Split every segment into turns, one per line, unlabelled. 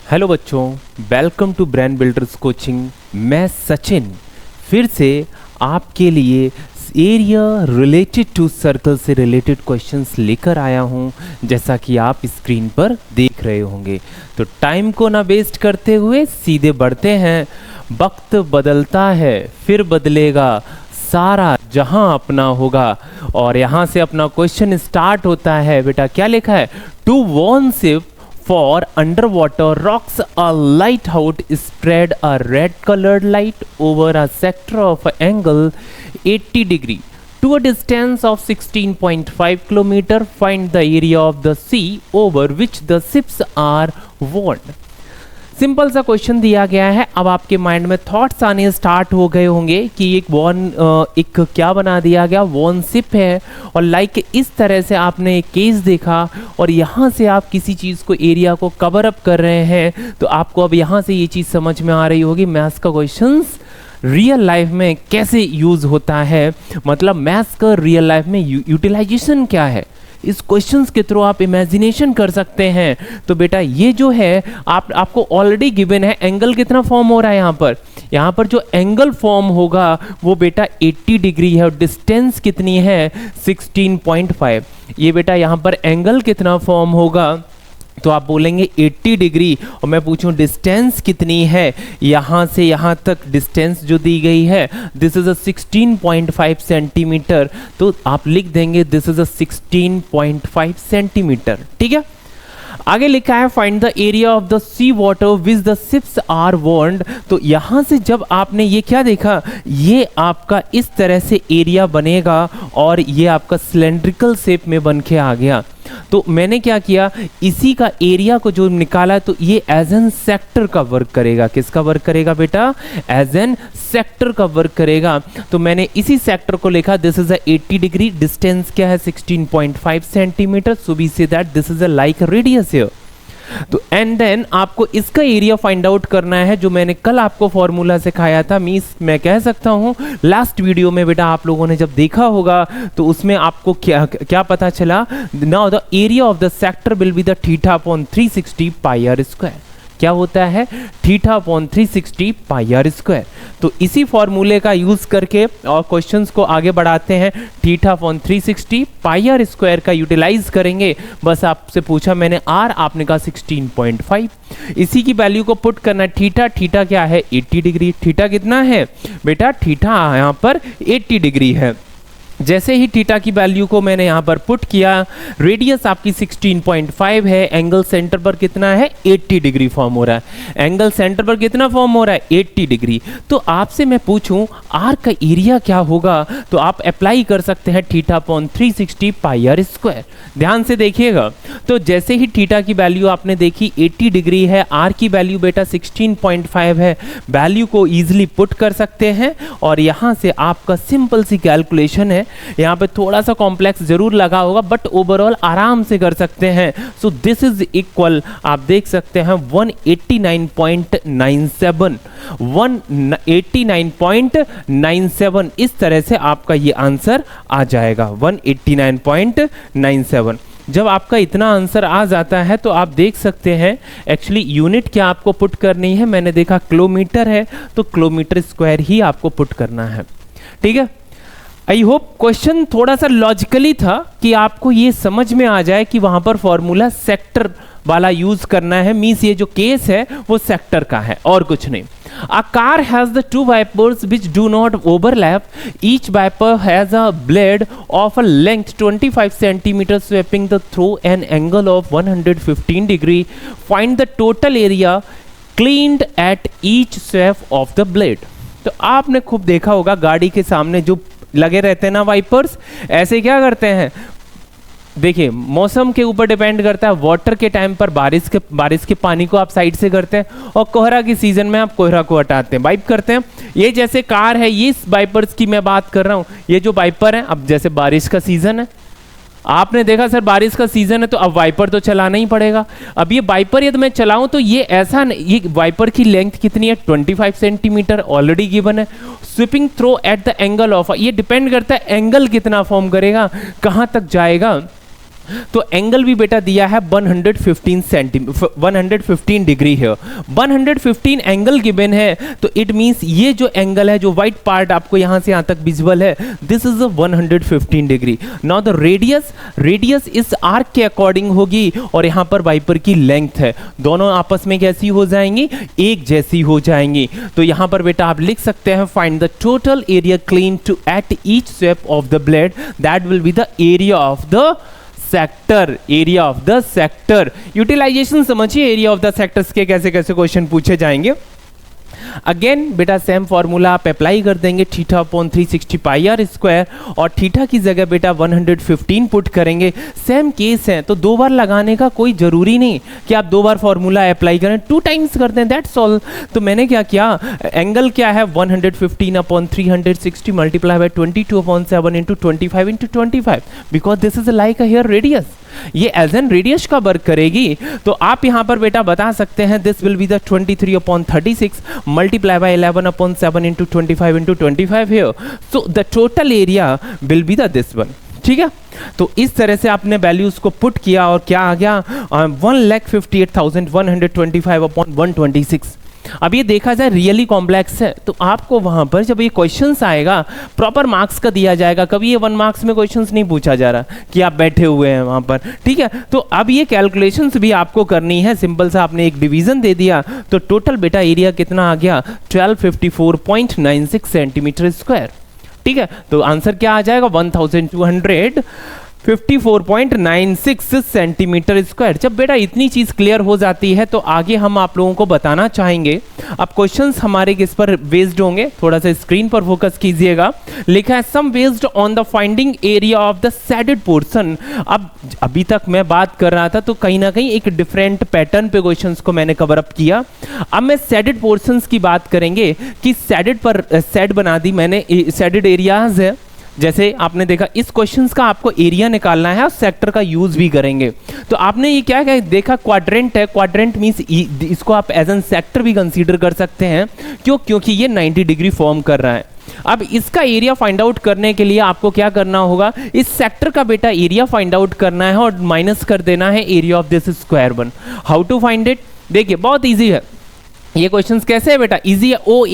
Hello बच्चों, welcome to Brain Builders coaching. मैं सचिन फिर से आपके लिए एरिया रिलेटेड टू सर्कल से रिलेटेड क्वेश्चंस लेकर आया हूं, जैसा कि आप स्क्रीन पर देख रहे होंगे। तो टाइम को ना वेस्ट करते हुए सीधे बढ़ते हैं। वक्त बदलता है फिर बदलेगा, सारा जहां अपना होगा। और यहाँ से अपना क्वेश्चन स्टार्ट होता है। बेटा क्या लिखा है? To warn ship for underwater rocks, a lighthouse spread a red colored light over a sector of an angle 80 degree to a distance of 16.5 km. Find the area of the sea over which the ships are warned. Simple सा question दिया गया है। अब आपके mind में thoughts आने start हो गए होंगे कि एक क्या बना दिया गया, वॉर्न शिप है और लाइक इस तरह से आपने एक केस देखा और यहाँ से आप किसी चीज़ को एरिया को कवर अप कर रहे हैं। तो आपको अब यहाँ से ये चीज़ समझ में आ रही होगी मैथ्स का क्वेश्चंस रियल लाइफ में कैसे यूज़ होता है, मतलब मैथ्स का रियल लाइफ में यूटिलाइजेशन क्या है। इस क्वेश्चंस के थ्रू आप इमेजिनेशन कर सकते हैं। तो बेटा ये जो है आपको ऑलरेडी गिवन है। एंगल कितना फॉर्म हो रहा है यहाँ पर जो एंगल फॉर्म होगा वो बेटा 80 डिग्री है और डिस्टेंस कितनी है 16.5। ये बेटा यहाँ पर एंगल कितना फॉर्म होगा तो आप बोलेंगे 80 डिग्री और मैं पूछूं डिस्टेंस कितनी है, यहाँ से यहाँ तक डिस्टेंस जो दी गई है दिस इज अ 16.5 सेंटीमीटर। तो आप लिख देंगे दिस इज अ 16.5 सेंटीमीटर। ठीक है, आगे लिखा है find the area of the sea water which the ships are warned. तो यहां से जब आपने ये क्या देखा, ये आपका इस तरह से एरिया बनेगा और ये आपका सिलेंड्रिकल शेप में बन के आ गया। तो मैंने क्या किया, इसी का एरिया को जो निकाला तो ये एज एन सेक्टर का वर्क करेगा। किसका वर्क करेगा बेटा? एज एन सेक्टर का वर्क करेगा। तो मैंने इसी सेक्टर को लिखा this is a 80 degree, distance क्या है 16.5 centimetre. So we say that this is a like radius here. तो एंड देन आपको इसका एरिया फाइंड आउट करना है जो मैंने कल आपको फॉर्मूला सिखाया था। मींस मैं कह सकता हूं लास्ट वीडियो में बेटा आप लोगों ने जब देखा होगा तो उसमें आपको क्या पता चला, now the area of the sector will be the theta upon 360 pi r square. क्या होता है? Theta upon 360 pi r square. तो इसी फॉर्मूले का यूज करके और क्वेश्चंस को आगे बढ़ाते हैं। Theta upon 360 pi r square का यूटिलाइज करेंगे। बस आपसे पूछा मैंने आर, आपने कहा 16.5। इसी की वैल्यू को पुट करना है। थीटा क्या है 80 डिग्री। थीटा कितना है बेटा? थीटा यहाँ पर 80 डिग्री है। जैसे ही थीटा की वैल्यू को मैंने यहाँ पर पुट किया, रेडियस आपकी 16.5 है, एंगल सेंटर पर कितना है 80 डिग्री फॉर्म हो रहा है। एंगल सेंटर पर कितना फॉर्म हो रहा है 80 डिग्री। तो आपसे मैं पूछूं आर का एरिया क्या होगा, तो आप अप्लाई कर सकते हैं theta upon 360 pi r square. ध्यान से देखिएगा, तो जैसे ही थीटा की वैल्यू आपने देखी 80 डिग्री है, आर की वैल्यू बेटा 16.5 है, वैल्यू को ईजिली पुट कर सकते हैं और यहाँ से आपका सिंपल सी कैलकुलेशन है। यहाँ पे थोड़ा सा कॉम्प्लेक्स जरूर लगा होगा बट ओवरऑल आराम से कर सकते हैं। सो दिस इज इक्वल, आप देख सकते हैं 189.97 189.97। इस तरह से आपका ये आंसर आ जाएगा 189.97। जब आपका इतना आंसर आ जाता है तो आप देख सकते हैं एक्चुअली यूनिट क्या आपको पुट करनी है। मैंने देखा किलोमीटर है तो किलोमीटर स्क्वायर ही आपको पुट करना है। ठीक है, आई होप क्वेश्चन थोड़ा सा लॉजिकली था कि आपको ये समझ में आ जाए कि वहां पर फॉर्मूला सेक्टर वाला यूज करना है। मींस ये जो केस है वो सेक्टर का है और कुछ नहीं। A car has the two wipers which do not overlap. Each wiper has a blade of a length 25 centimeters sweeping through an angle of 115 degree. Find the total area cleaned at each sweep of the blade. तो आपने खूब देखा होगा गाड़ी के सामने जो लगे रहते हैं ना वाइपर्स, ऐसे क्या करते हैं, देखिए मौसम के ऊपर डिपेंड करता है। वाटर के टाइम पर बारिश के पानी को आप साइड से करते हैं और कोहरा की सीजन में आप कोहरा को हटाते हैं, वाइप करते हैं। ये जैसे कार है, ये वाइपर्स की मैं बात कर रहा हूँ। ये जो वाइपर है, अब जैसे बारिश का सीजन है, आपने देखा सर बारिश का सीजन है तो अब वाइपर तो चलाना ही पड़ेगा। अब ये वाइपर यदि मैं चलाऊं तो ये ऐसा नहीं, ये वाइपर की लेंथ कितनी है 25 सेंटीमीटर ऑलरेडी गिवन है। Sweeping through at the angle of, ये डिपेंड करता है एंगल कितना फॉर्म करेगा, कहां तक जाएगा। तो एंगल भी बेटा दिया है 115 डिग्री है, 115 एंगल गिवन है, तो इट मींस ये जो एंगल है, जो व्हाइट पार्ट आपको यहां से यहां तक विजिबल है, this is 115 degree. Now the radius इस आर्क के अकॉर्डिंग होगी, और यहां पर वाइपर की लेंथ है, दोनों आपस में कैसी हो जाएंगी, एक जैसी हो जाएंगी। तो यहां पर बेटा आप लिख सकते हैं find the total area claim to at each sweep of the blade, that will be the area of the sector, area of the sector. Utilization समझिए, एरिया ऑफ द सेक्टर्स के कैसे कैसे क्वेश्चन पूछे जाएंगे। अगेन बेटा same formula आप apply कर देंगे, theta upon 360 pi r square, और थीटा की जगह बेटा 115 पुट करेंगे। सेम केस है, तो दो बार लगाने का कोई जरूरी नहीं कि आप दो बार फॉर्मूला अप्लाई करें, 2 टाइम्स कर दें, दैट्स ऑल। तो मैंने क्या किया, एंगल क्या है 115 upon 360 multiply by 22 upon 7 into 25 into 25, because this is like a hair radius, ये एज एन रेडियस का वर्क करेगी। तो आप यहां पर बेटा बता सकते हैं this will be the 23 upon 36 multiply by 11 upon 7 into 25 into 25 here, so the total area will be the this one. ठीक है, तो इस तरह से आपने वैल्यूज को पुट किया और क्या आ गया 1,58,125 अपॉन 126। अब ये देखा जाए रियली कॉम्प्लेक्स है, तो आपको वहां पर जब ये क्वेश्चंस आएगा प्रॉपर मार्क्स का दिया जाएगा, कभी ये 1 मार्क्स में क्वेश्चंस नहीं पूछा जा रहा कि आप बैठे हुए हैं वहां पर। ठीक है, तो अब ये कैलकुलेशंस भी आपको करनी है, सिंपल सा आपने एक डिवीजन दे दिया, तो टोटल बेटा एरिया कितना आ गया 1254.96 सेंटीमीटर स्क्वायर। ठीक है, तो आंसर क्या आ जाएगा 1254.96 सेंटीमीटर स्क्वायर। जब बेटा इतनी चीज क्लियर हो जाती है, तो आगे हम आप लोगों को बताना चाहेंगे। अब क्वेश्चंस हमारे किस पर बेस्ड होंगे, थोड़ा सा स्क्रीन पर फोकस कीजिएगा। लिखा है sum based on the finding area of the shaded portion. अब अभी तक मैं बात कर रहा था, तो कहीं ना कहीं एक डिफरेंट पैटर्न पे क्वेश्चंस को मैंने कवर अप किया। अब मैं शेडेड पोर्शंस की बात करेंगे कि शेडेड पर शेड बना दी मैंने, शेडेड एरियाज है। जैसे आपने देखा इस क्वेश्चंस का आपको एरिया निकालना है और सेक्टर का यूज भी करेंगे। तो आपने ये क्या देखा, क्वाड्रेंट है, क्वाड्रेंट मींस इसको आप एज एन सेक्टर भी कंसीडर कर सकते हैं। क्यों? क्योंकि ये 90 डिग्री फॉर्म कर रहा है। अब इसका एरिया फाइंड आउट करने के लिए आपको क्या करना होगा, इस सेक्टर का बेटा एरिया फाइंड आउट करना है और माइनस कर देना है area of this square one. How to find it, देखिए बहुत ईजी है। ये क्वेश्चंस कैसे है बेटा, इजी है। ओ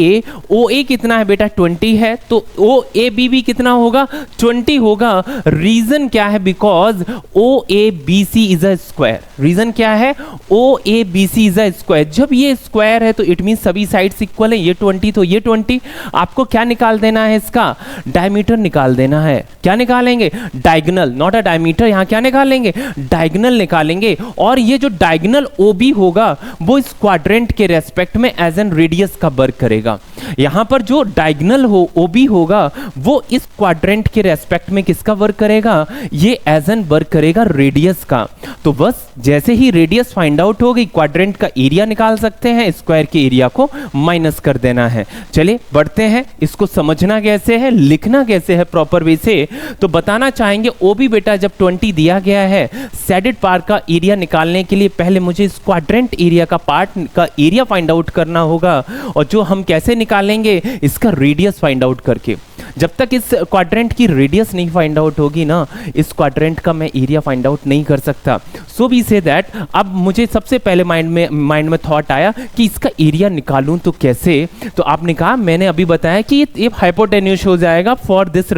ए कितना है बेटा 20 है, तो ओ ए बी भी कितना होगा 20 होगा। रीजन क्या है, because O A B C is a square. Reason क्या है, O A B C is a square. जब ये स्क्वायर है तो इट मीन सभी साइड्स इक्वल है, ये 20 तो ये 20। आपको क्या निकाल देना है, इसका डायमीटर निकाल देना है। क्या निकालेंगे, डायगोनल, नॉट अ डायमीटर। यहाँ क्या निकालेंगे, डायगोनल निकालेंगे। और ये जो डायगोनल ओ बी होगा वो इस क्वाड्रेंट के रेस्पेक्ट में एज एन रेडियस का वर्क करेगा। यहां पर जो डायगोनल हो ओबी होगा वो इस क्वाड्रेंट के रेस्पेक्ट में किसका वर्क करेगा, ये एज एन वर्क करेगा रेडियस का। तो बस जैसे ही रेडियस फाइंड आउट हो गई, क्वाड्रेंट का एरिया निकाल सकते हैं, स्क्वायर के एरिया को माइनस कर देना है। चलिए बढ़ते हैं, इसको समझना कैसे है, लिखना कैसे है प्रॉपर वे से, तो बताना चाहेंगे। ओबी बेटा जब 20 दिया गया है, शेडेड पार्ट का एरिया निकालने के लिए पहले मुझे इस क्वाड्रेंट एरिया का पार्ट का एरिया फाइंड आउट करना होगा। और जो हम कैसे निकालेंगे, इसका रेडियस फाइंड आउट करके। जब तक इस क्वाड्रेंट की रेडियस नहीं फाइंड आउट होगी ना, इस क्वाड्रेंट का मैं एरिया फाइंड आउट नहीं कर सकता। सो वी से दैट अब मुझे सबसे पहले माइंड में थॉट आया कि इसका एरिया निकालूं तो कैसे। तो आपने कहा, मैंने अभी बताया कि ये हाइपोटेन्यूज हो जाएगा for this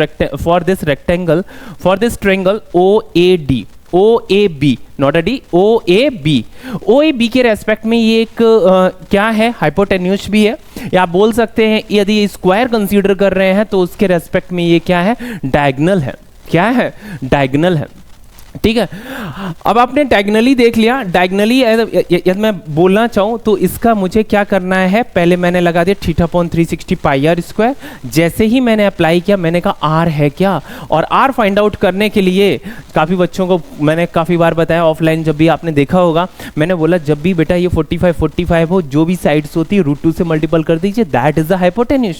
rectangle, for this triangle O A D, O A B, not A D, O A B. O A B के रेस्पेक्ट में ये एक क्या है, हाइपोटेन्यूज भी है, या आप बोल सकते हैं यदि स्क्वायर कंसीडर कर रहे हैं तो उसके रेस्पेक्ट में ये क्या है, डायगोनल है। क्या है, डायगोनल है। ठीक है, अब आपने डायगोनली देख लिया। डायगोनली यदि मैं बोलना चाहूँ तो इसका मुझे क्या करना है, पहले मैंने लगा दिया theta upon 360 pi r square. जैसे ही मैंने अप्लाई किया, मैंने कहा आर है क्या, और आर फाइंड आउट करने के लिए काफ़ी बच्चों को मैंने काफ़ी बार बताया ऑफलाइन, जब भी आपने देखा होगा, मैंने बोला जब भी बेटा ये 45 हो, जो भी साइड्स होती है √2 से मल्टीपल कर दीजिए, that is the hypotenuse.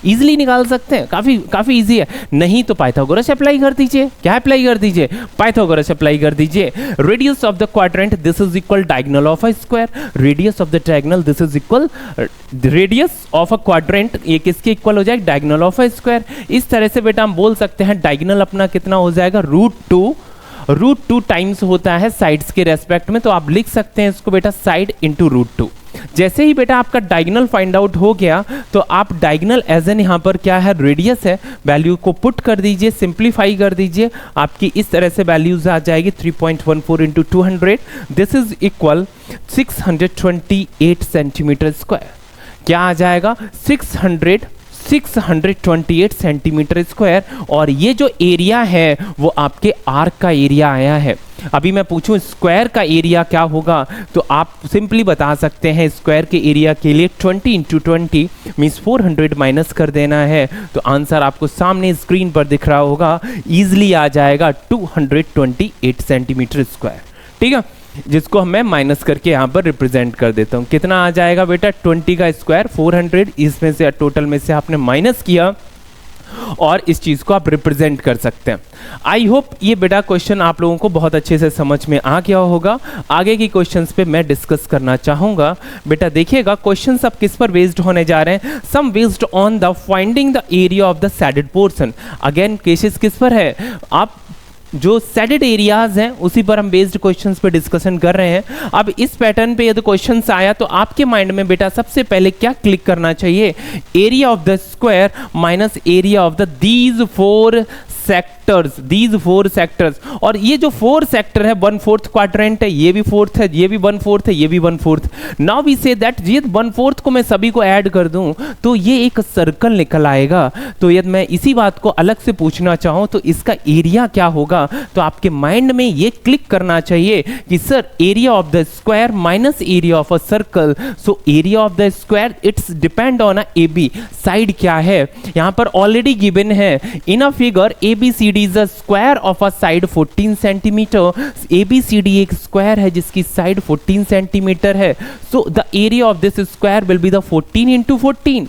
Easily निकाल सकते हैं, काफी इजी है। नहीं तो पाइथागोरस अप्लाई कर दीजिए। क्या अप्लाई कर दीजिए, पाइथागोरस अप्लाई कर दीजिए। Radius of the quadrant this is equal diagonal of a square, radius of the triangle this is equal radius of a quadrant, ये किसके इक्वल हो जाएगा, डायगोनल ऑफ अ स्क्वायर। इस तरह से बेटा हम बोल सकते हैं डायगोनल अपना कितना हो जाएगा √2 √2 टाइम्स होता है साइड्स के रेस्पेक्ट में, तो आप लिख सकते हैं इसको बेटा साइड इंटू √2। जैसे ही बेटा आपका डायगोनल फाइंड आउट हो गया तो आप डायगोनल एज एन यहाँ पर क्या है रेडियस है, वैल्यू को पुट कर दीजिए, सिंप्लीफाई कर दीजिए, आपकी इस तरह से वैल्यूज आ जाएगी 3.14 into 200, this is equal 628 centimetre square. क्या आ जाएगा 628 सेंटीमीटर स्क्वायर। और ये जो एरिया है वो आपके आर्क का एरिया आया है। अभी मैं पूछूं स्क्वायर का एरिया क्या होगा, तो आप सिंपली बता सकते हैं स्क्वायर के एरिया के लिए 20 इंटू 20 मीन्स 400 माइनस कर देना है, तो आंसर आपको सामने स्क्रीन पर दिख रहा होगा, इजीली आ जाएगा 228 सेंटीमीटर स्क्वायर। ठीक है, जिसको मैं माइनस करके यहाँ पर रिप्रेजेंट कर देता हूँ। कितना आ जाएगा बेटा 20 का स्क्वायर 400, इसमें से टोटल में से आपने माइनस किया और इस चीज को आप रिप्रेजेंट कर सकते हैं। आई होप ये बेटा क्वेश्चन आप लोगों को बहुत अच्छे से समझ में आ गया होगा। आगे की क्वेश्चंस पे मैं डिस्कस करना चाहूंगा। बेटा देखिएगा क्वेश्चंस अब किस पर बेस्ड होने जा रहे हैं, sum based on the finding the area of the shaded portion. Again cases किस पर है, आप जो सैडेड एरियाज हैं उसी पर हम बेस्ड क्वेश्चंस पे डिस्कशन कर रहे हैं। अब इस पैटर्न पे यदि क्वेश्चंस आया तो आपके माइंड में बेटा सबसे पहले क्या क्लिक करना चाहिए, area of the square minus area of the these four sectors. और ये जो 4 सेक्टर है 1/4 क्वाड्रेंट है, ये भी 4th है, ये भी 1/4 है, ये भी 1/4। नाउ वी से दैट ये 1/4 को मैं सभी को ऐड कर दूं तो ये एक सर्कल निकल आएगा। तो यदि मैं इसी बात को अलग से पूछना चाहूं तो इसका एरिया क्या होगा, तो आपके माइंड में ये क्लिक करना चाहिए कि sir area of the square minus area of a circle. So area of the square it's depend on A B, side क्या है यहां पर ऑलरेडी गिवन है in a figure ABCD is the square of a side 14 centimetre. ABCD एक square है जिसकी side 14 centimetre है। So the area of this square will be the 14 into 14.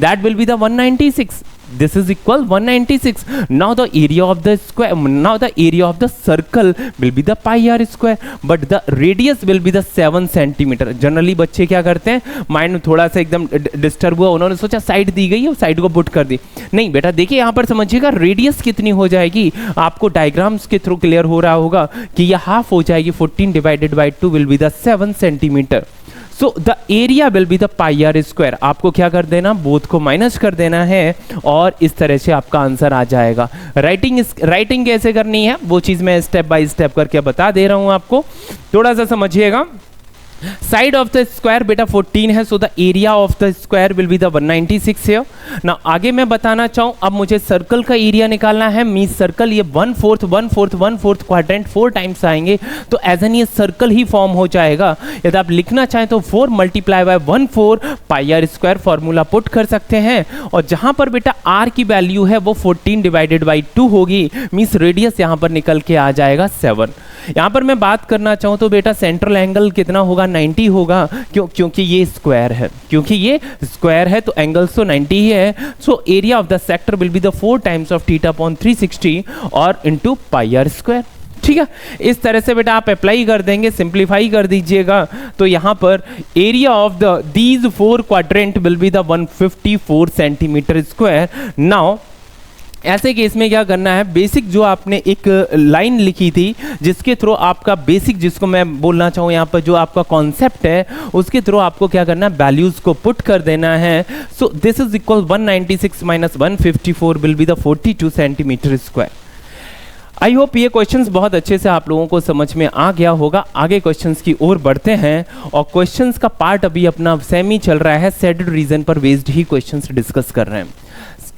That will be the 196. This is equal 196. Now the area of the square, now the area of the circle will be the pi r square, but the radius will be the 7 centimetre. Generally बच्चे क्या करते हैं, mind में थोड़ा सा एकदम disturb हुआ, उन्होंने सोचा साइड दी गई है साइड को पुट कर दी। नहीं बेटा देखिए यहाँ पर समझिएगा रेडियस कितनी हो जाएगी, आपको डायग्राम्स के थ्रू क्लियर हो रहा होगा कि यह हाफ हो जाएगी, 14 divided by 2 will be the 7 centimetre. So the area will be the pi r square. आपको क्या कर देना, बोथ को माइनस कर देना है और इस तरह से आपका आंसर आ जाएगा। राइटिंग कैसे करनी है वो चीज मैं स्टेप बाय स्टेप करके बता दे रहा हूं आपको, थोड़ा सा समझिएगा। साइड ऑफ द स्क्वायर बेटा 14 है, सो the area of the square will be the 196 है ना। आगे मैं बताना चाहूं, अब मुझे सर्कल का एरिया निकालना है। मीन सर्कल ये 1/4 क्वाड्रेंट 4 टाइम्स आएंगे तो एज एन ये सर्कल ही फॉर्म हो जाएगा। यदि आप लिखना चाहें तो 4 multiply by 1/4 pi r square formula put कर सकते हैं। और जहां पर बेटा आर की वैल्यू है वो 14 डिवाइडेड बाई 2 होगी, मीन्स रेडियस यहां पर निकल के आ जाएगा 7। यहां पर मैं बात करना चाहूं तो बेटा सेंट्रल एंगल कितना होगा, 90 होगा। क्योंकि ये स्क्वायर है, तो एंगल्स तो 90 ही है। सो area of the sector will be the 4 times of theta upon 360 और इनटू पाई आर स्क्वायर। ठीक है, इस तरह से बेटा आप अप्लाई कर देंगे, सिंप्लीफाई कर दीजिएगा तो यहां पर area of the these 4 quadrant will be the 154 centimetre square. Now ऐसे केस में क्या करना है, बेसिक जो आपने एक लाइन लिखी थी जिसके थ्रू आपका बेसिक, जिसको मैं बोलना चाहूँ यहाँ पर जो आपका कॉन्सेप्ट है उसके थ्रू आपको क्या करना है, वैल्यूज को पुट कर देना है। So this is equal 196 minus 154 will be the 42 centimetre square. I hope ये क्वेश्चंस बहुत अच्छे से आप लोगों को समझ में आ गया होगा। आगे क्वेश्चंस की ओर बढ़ते हैं और क्वेश्चंस का पार्ट अभी अपना सेमी चल रहा है, सैडेड रीजन पर बेस्ड ही क्वेश्चंस डिस्कस कर रहे हैं।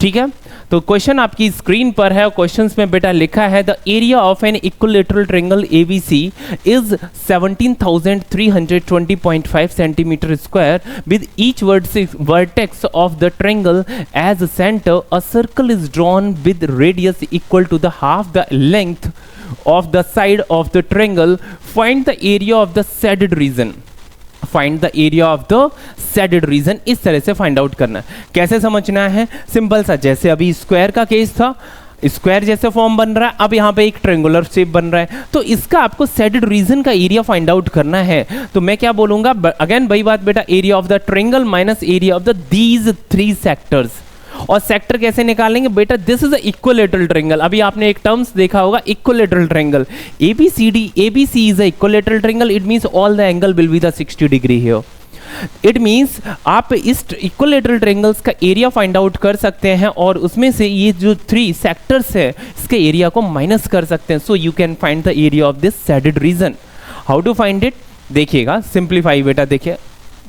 ठीक है, तो क्वेश्चन आपकी स्क्रीन पर है और क्वेश्चंस में बेटा लिखा है the area of an equilateral triangle ABC is 17,320.5 centimetre square with each vertex of the triangle as centre. A circle is drawn with radius equal to the half the length of the side of the triangle. Find the area of the shaded region. Find the area of the shaded region, इस तरह से find out करना है। कैसे समझना है, simple सा, जैसे अभी स्क्वायर का केस था, स्क्वायर जैसे फॉर्म बन रहा है, अब यहाँ पे एक ट्रायंगुलर शेप बन रहा है, तो इसका आपको सैडेड रीजन का एरिया फाइंड आउट करना है। तो मैं क्या बोलूंगा, अगेन वही बात बेटा, area of the triangle minus area of the these 3 sectors. और सेक्टर कैसे निकालेंगे बेटा, this is a equilateral triangle. अभी आपने एक टर्म्स देखा होगा equilateral triangle, ABCD, ABC is a equilateral triangle, it means all the angle will be the 60 degree here. It means आप इस इक्विलेटरल ट्रायंगल्स का एरिया फाइंड आउट कर सकते हैं और उसमें से ये जो 3 सेक्टर्स है इसके एरिया को माइनस कर सकते हैं। So you can find the area of this shaded region. How to find it, देखिएगा सिंप्लीफाई बेटा, देखिए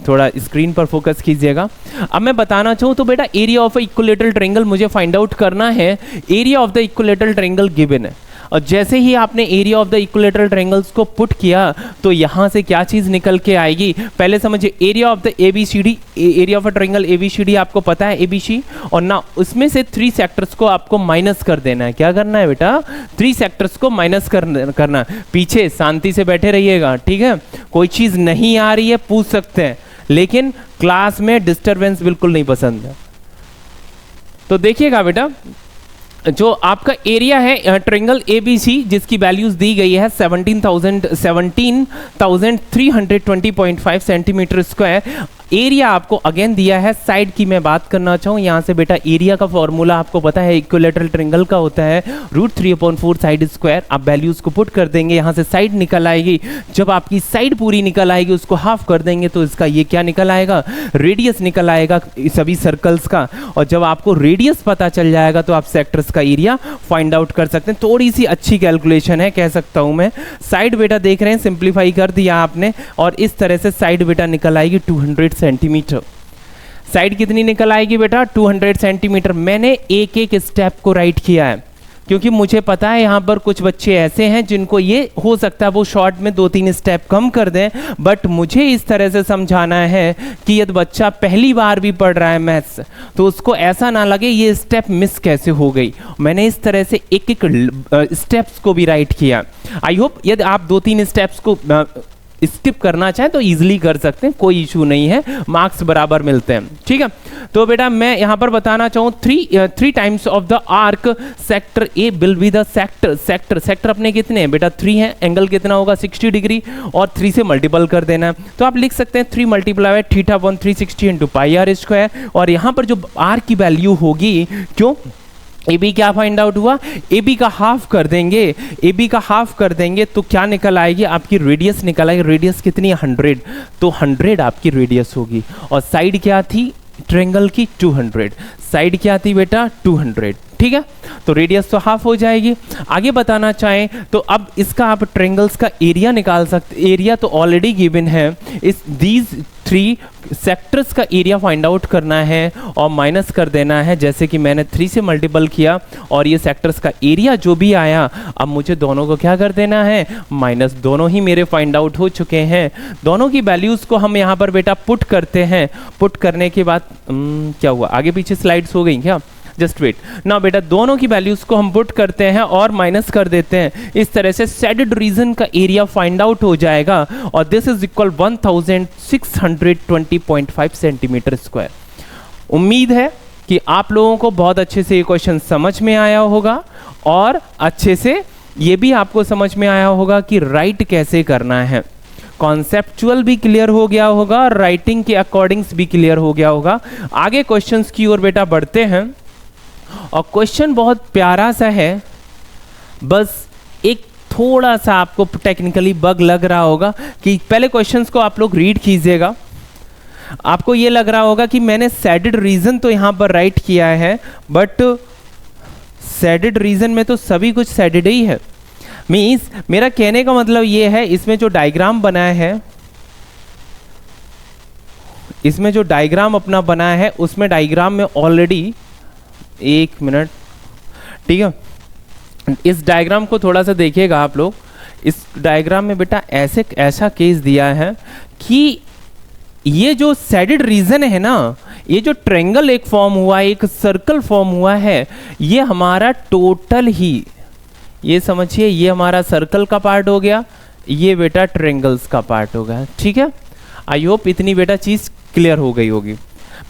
थोड़ा स्क्रीन पर फोकस कीजिएगा। अब मैं बताना चाहूँ तो बेटा एरिया ऑफ इक्विलेटरल ट्रायंगल मुझे फाइंड आउट करना है। Area of the equilateral triangle given है और जैसे ही आपने area of the equilateral triangles को पुट किया तो यहाँ से क्या चीज़ निकल के आएगी, पहले समझिए area of the ABCD, area of a triangle ABCD आपको पता है एबीसी, और ना उसमें से 3 सेक्टर्स को आपको माइनस कर देना है। क्या करना है बेटा, 3 सेक्टर्स को माइनस करना है। पीछे शांति से बैठे रहिएगा, ठीक है, कोई चीज़ नहीं आ रही है पूछ सकते हैं, लेकिन क्लास में डिस्टरबेंस बिल्कुल नहीं पसंद है। तो देखिएगा बेटा, जो आपका एरिया है ट्रायंगल एबीसी जिसकी वैल्यूज दी गई है 17,320.5 सेंटीमीटर स्क्वायर, एरिया आपको अगेन दिया है। साइड की मैं बात करना चाहूँ यहाँ से बेटा, एरिया का फॉर्मूला आपको पता है इक्विलेटरल ट्रायंगल का होता है √3/4 साइड स्क्वायर। आप वैल्यूज को पुट कर देंगे, यहाँ से साइड निकल आएगी। जब आपकी साइड पूरी निकल आएगी उसको हाफ कर देंगे तो इसका ये क्या निकल आएगा, रेडियस निकल आएगा सभी सर्कल्स का। और जब आपको रेडियस पता चल जाएगा तो आप सेक्टर्स का एरिया फाइंड आउट कर सकते हैं। थोड़ी सी अच्छी कैलकुलेशन है कह सकता हूँ मैं। साइड बेटा देख रहे हैं सिंप्लीफाई कर दिया आपने और इस तरह से साइड बेटा निकल आएगी 200 सेंटीमीटर। साइड कितनी निकल आएगी बेटा, 200 सेंटीमीटर। मैंने एक एक स्टेप को राइट किया है क्योंकि मुझे पता है यहाँ पर कुछ बच्चे ऐसे हैं जिनको ये हो सकता है वो शॉर्ट में 2-3 स्टेप कम कर दें, बट मुझे इस तरह से समझाना है कि यदि बच्चा पहली बार भी पढ़ रहा है मैथ्स तो उसको ऐसा ना लगे ये स्टेप मिस कैसे हो गई। मैंने इस तरह से एक एक स्टेप्स को भी राइट किया। आई होप यदि आप 2-3 स्टेप्स को स्किप करना चाहें तो इजीली कर सकते हैं, कोई इशू नहीं है, मार्क्स बराबर मिलते हैं, ठीक है। तो बेटा मैं यहां पर बताना चाहूँ 3 times of the arc sector A will be the sector अपने कितने हैं बेटा, 3 हैं। एंगल कितना होगा 60 डिग्री और 3 से मल्टीपल कर देना है। तो आप लिख सकते हैं 3 × θ/360 × πr²। और यहां पर जो आर की वैल्यू होगी, क्यों ए बी क्या फाइंड आउट हुआ, ए बी का हाफ कर देंगे, ए बी का हाफ कर देंगे तो क्या निकल आएगी, आपकी रेडियस निकल आएगी। रेडियस कितनी है 100, तो 100 आपकी रेडियस होगी। और साइड क्या थी ट्रायंगल की 200, साइड क्या थी बेटा 200, ठीक है। तो रेडियस तो हाफ हो जाएगी। आगे बताना चाहें तो अब इसका आप ट्रायंगल्स का एरिया निकाल सकते, एरिया तो ऑलरेडी गिवन है। इस दीज 3 सेक्टर्स का एरिया फाइंड आउट करना है और माइनस कर देना है। जैसे कि मैंने 3 से मल्टीपल किया और ये सेक्टर्स का एरिया जो भी आया, अब मुझे दोनों को क्या कर देना है, माइनस। दोनों ही मेरे फाइंड आउट हो चुके हैं। दोनों की वैल्यूज को हम यहाँ पर बेटा पुट करते हैं। पुट करने के बाद क्या हुआ, आगे पीछे स्लाइड्स हो गई क्या, जस्ट वेट ना बेटा। दोनों की वैल्यूज को हम पुट करते हैं और माइनस कर देते हैं। इस तरह से शेडेड रीजन का एरिया फाइंड आउट हो जाएगा और this is equal 1620.5 centimetre square. उम्मीद है कि आप लोगों को बहुत अच्छे से ये क्वेश्चन समझ में आया होगा और अच्छे से ये भी आपको समझ में आया होगा कि राइट कैसे करना है। कॉन्सेप्चुअल भी क्लियर हो गया होगा और राइटिंग के अकॉर्डिंग्स भी क्लियर हो गया होगा। आगे क्वेश्चंस की ओर बेटा बढ़ते हैं और क्वेश्चन बहुत प्यारा सा है, बस एक थोड़ा सा आपको टेक्निकली बग लग रहा होगा कि पहले क्वेश्चंस को आप लोग रीड कीजिएगा। आपको ये लग रहा होगा कि मैंने शेडेड रीजन तो यहाँ पर राइट किया है, बट शेडेड रीजन में तो सभी कुछ शेडेड ही है। मीन्स मेरा कहने का मतलब ये है, इसमें जो डायग्राम बनाया है, इसमें जो डायग्राम अपना बनाया है उसमें डायग्राम में ऑलरेडी, एक मिनट, ठीक है, इस डायग्राम को थोड़ा सा देखिएगा आप लोग। इस डायग्राम में बेटा ऐसा केस दिया है कि ये जो शेडेड रीजन है ना, ये जो ट्रायंगल एक फॉर्म हुआ है, एक सर्कल फॉर्म हुआ है, ये हमारा टोटल ही, ये समझिए ये हमारा सर्कल का पार्ट हो गया, ये बेटा ट्रायंगल्स का पार्ट हो गया, ठीक है। आई होप इतनी बेटा चीज क्लियर हो गई होगी।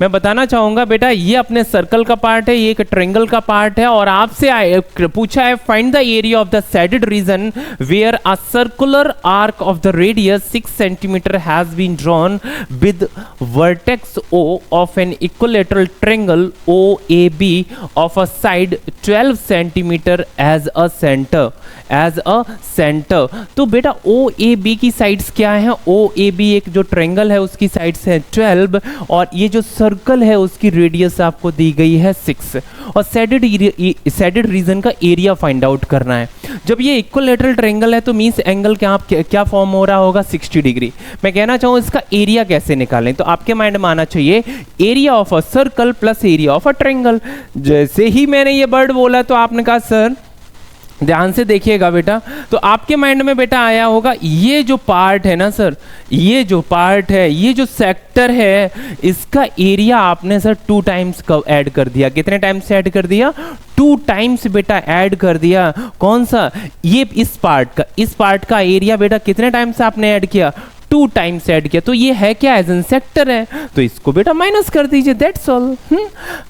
मैं बताना चाहूंगा बेटा ये अपने सर्कल का पार्ट है, ये एक ट्रायंगल का पार्ट है, और आपसे पूछा है find the area of the shaded region where a circular arc of the radius 6 centimetre has been drawn with vertex O of an equilateral triangle OAB of a side 12 centimeter as a center, as a center। तो बेटा OAB की sides क्या है? OAB एक जो triangle है उसकी sides है 12 और ये जो सर्कल है उसकी रेडियस आपको दी गई है 6, और शेडेड रीजन का एरिया फाइंड आउट करना है। जब ये इक्विलैटरल ट्रायंगल है तो मींस एंगल क्या फॉर्म हो रहा होगा? 60 डिग्री। मैं कहना चाहूँ इसका एरिया कैसे निकालें, तो आपके माइंड में आना चाहिए area of a circle plus area of a triangle. जैसे ही मैंने ये वर्ड बोला तो आपने कहा सर ध्यान से देखिएगा बेटा, तो आपके माइंड में बेटा आया होगा ये जो पार्ट है ना सर, ये जो पार्ट है, ये जो सेक्टर है, इसका एरिया आपने सर 2 टाइम्स ऐड कर दिया। कितने टाइम्स ऐड कर दिया? 2 टाइम्स बेटा ऐड कर दिया। कौन सा? ये इस पार्ट का एरिया बेटा कितने टाइम्स आपने ऐड किया? 2 टाइम्स ऐड किया। तो ये है क्या? एज एन सेक्टर है, तो इसको बेटा माइनस कर दीजिए, दैट्स ऑल।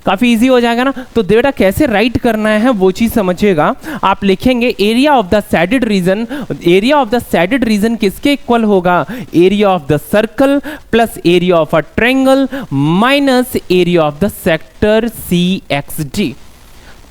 काफी इजी हो जाएगा ना। तो बेटा कैसे राइट करना है वो चीज समझिएगा। आप लिखेंगे area of the shaded reason, area of the shaded reason किसके इक्वल होगा? Area of the circle plus area of a triangle minus area of the sector CXD।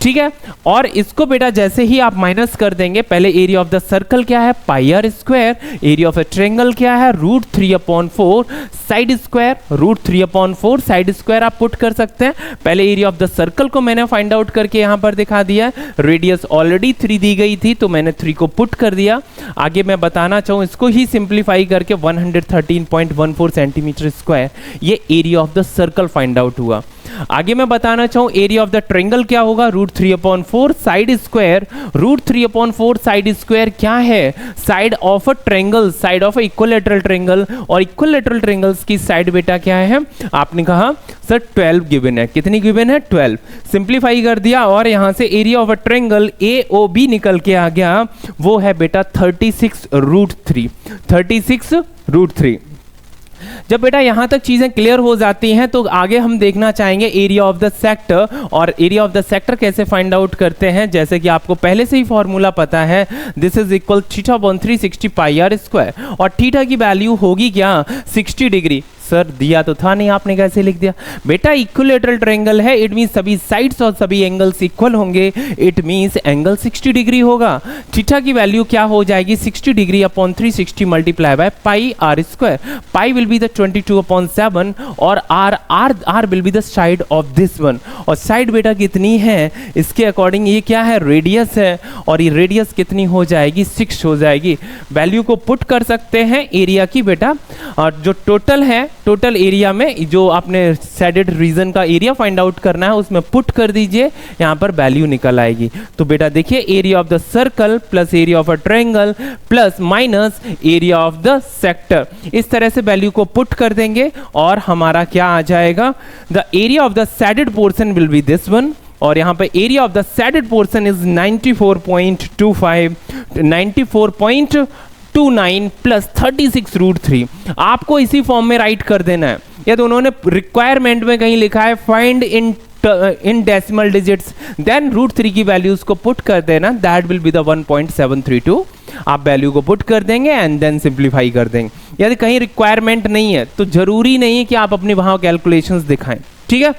ठीक है, और इसको बेटा जैसे ही आप माइनस कर देंगे, पहले एरिया ऑफ द सर्कल क्या है? Pi r square, area of a triangle क्या है? √3/4, साइड स्क्वायर √3/4, साइड स्क्वायर आप पुट कर सकते हैं। पहले एरिया ऑफ द सर्कल को मैंने फाइंड आउट करके यहां पर दिखा दिया, रेडियस ऑलरेडी 3 दी गई थी तो मैंने 3 को पुट कर दिया। आगे मैं बताना चाहूँ इसको ही सिंप्लीफाई करके 113.14 सेंटीमीटर स्क्वायर, ये area of the circle find out हुआ। आगे मैं बताना चाहूँ एरिया ऑफ द ट्रायंगल क्या होगा? √3/4, साइड स्क्वायर √3/4, साइड स्क्वायर क्या है? Side of a triangle, side of a equilateral triangle, और इक्विलैटरल ट्रायंगल्स की साइड बेटा क्या है? आपने कहा सर 12 गिवन है। कितनी गिवन है? 12। सिंप्लीफाई कर दिया और यहां से area of a triangle AOB निकल के आ गया, वो है बेटा 36√3, 36√3। जब बेटा यहां तक चीजें क्लियर हो जाती हैं तो आगे हम देखना चाहेंगे एरिया ऑफ द सेक्टर, और एरिया ऑफ द सेक्टर कैसे फाइंड आउट करते हैं। जैसे कि आपको पहले से ही फॉर्मूला पता है, this is equal θ/360 pi r square, और थीटा की वैल्यू होगी क्या? 60 डिग्री। सर दिया तो था नहीं, आपने कैसे लिख दिया? बेटा इक्विलैटरल ट्रायंगल है, इट मींस सभी साइड्स और सभी एंगल्स इक्वल होंगे, इट मींस एंगल 60 डिग्री होगा। थीटा की वैल्यू क्या हो जाएगी? 60 degree upon 360 multiply by pi r square. Pi will be the 22/7 और r will be the side of this one, और साइड बेटा कितनी है? इसके अकॉर्डिंग ये क्या है? रेडियस है, और ये रेडियस कितनी हो जाएगी? 6 हो जाएगी। वैल्यू को पुट कर सकते हैं एरिया की बेटा, और जो टोटल है, टोटल एरिया में जो आपने शेडेड रीजन का एरिया फाइंड आउट करना है उसमें पुट कर दीजिए, यहां पर वैल्यू निकल आएगी। तो बेटा देखिए area of the circle plus area of a triangle plus minus area of the sector, इस तरह से वैल्यू को पुट कर देंगे और हमारा क्या आ जाएगा? The area of the shaded portion will be this one, और यहाँ पे area of the shaded portion is 94.25, 94.29 plus 36√3। आपको इसी फॉर्म में राइट कर देना है। या तो उन्होंने रिक्वायरमेंट में कहीं लिखा है find in decimal digits, then √3 की वैल्यूज को पुट कर देना, दैट विल बी द 1.732। आप वैल्यू को पुट कर देंगे एंड देन सिंप्लीफाई कर देंगे। यदि कहीं रिक्वायरमेंट नहीं है तो जरूरी नहीं है कि आप अपने वहां कैलकुलेशंस दिखाएं, ठीक है।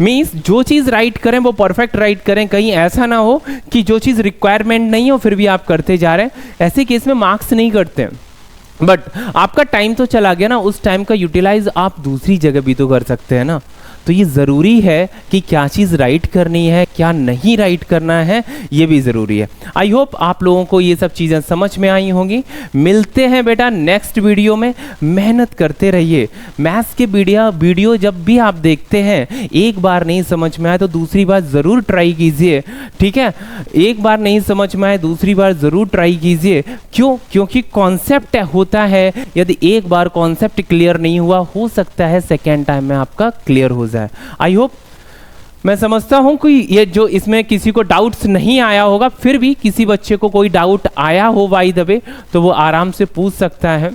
मीन्स जो चीज राइट करें वो परफेक्ट राइट करें, कहीं ऐसा ना हो कि जो चीज रिक्वायरमेंट नहीं हो फिर भी आप करते जा रहे हैं। ऐसे केस में मार्क्स नहीं करते हैं। बट आपका टाइम तो चला गया ना, उस टाइम का यूटिलाइज आप दूसरी जगह भी तो कर सकते हैं ना। तो ये ज़रूरी है कि क्या चीज़ राइट करनी है, क्या नहीं राइट करना है, ये भी ज़रूरी है। आई होप आप लोगों को ये सब चीज़ें समझ में आई होंगी। मिलते हैं बेटा नेक्स्ट वीडियो में। मेहनत करते रहिए। मैथ्स के वीडियो जब भी आप देखते हैं, एक बार नहीं समझ में आए तो दूसरी बार ज़रूर ट्राई कीजिए, ठीक है। एक बार नहीं समझ में आए दूसरी बार ज़रूर ट्राई कीजिए। क्यों? क्योंकि कॉन्सेप्ट होता है, यदि एक बार कॉन्सेप्ट क्लियर नहीं हुआ, हो सकता है सेकेंड टाइम में आपका क्लियर हो जाए। आई होप, मैं समझता हूं कि ये जो इसमें किसी को डाउट्स नहीं आया होगा, फिर भी किसी बच्चे को कोई डाउट आया हो बाय द वे तो वो आराम से पूछ सकता है।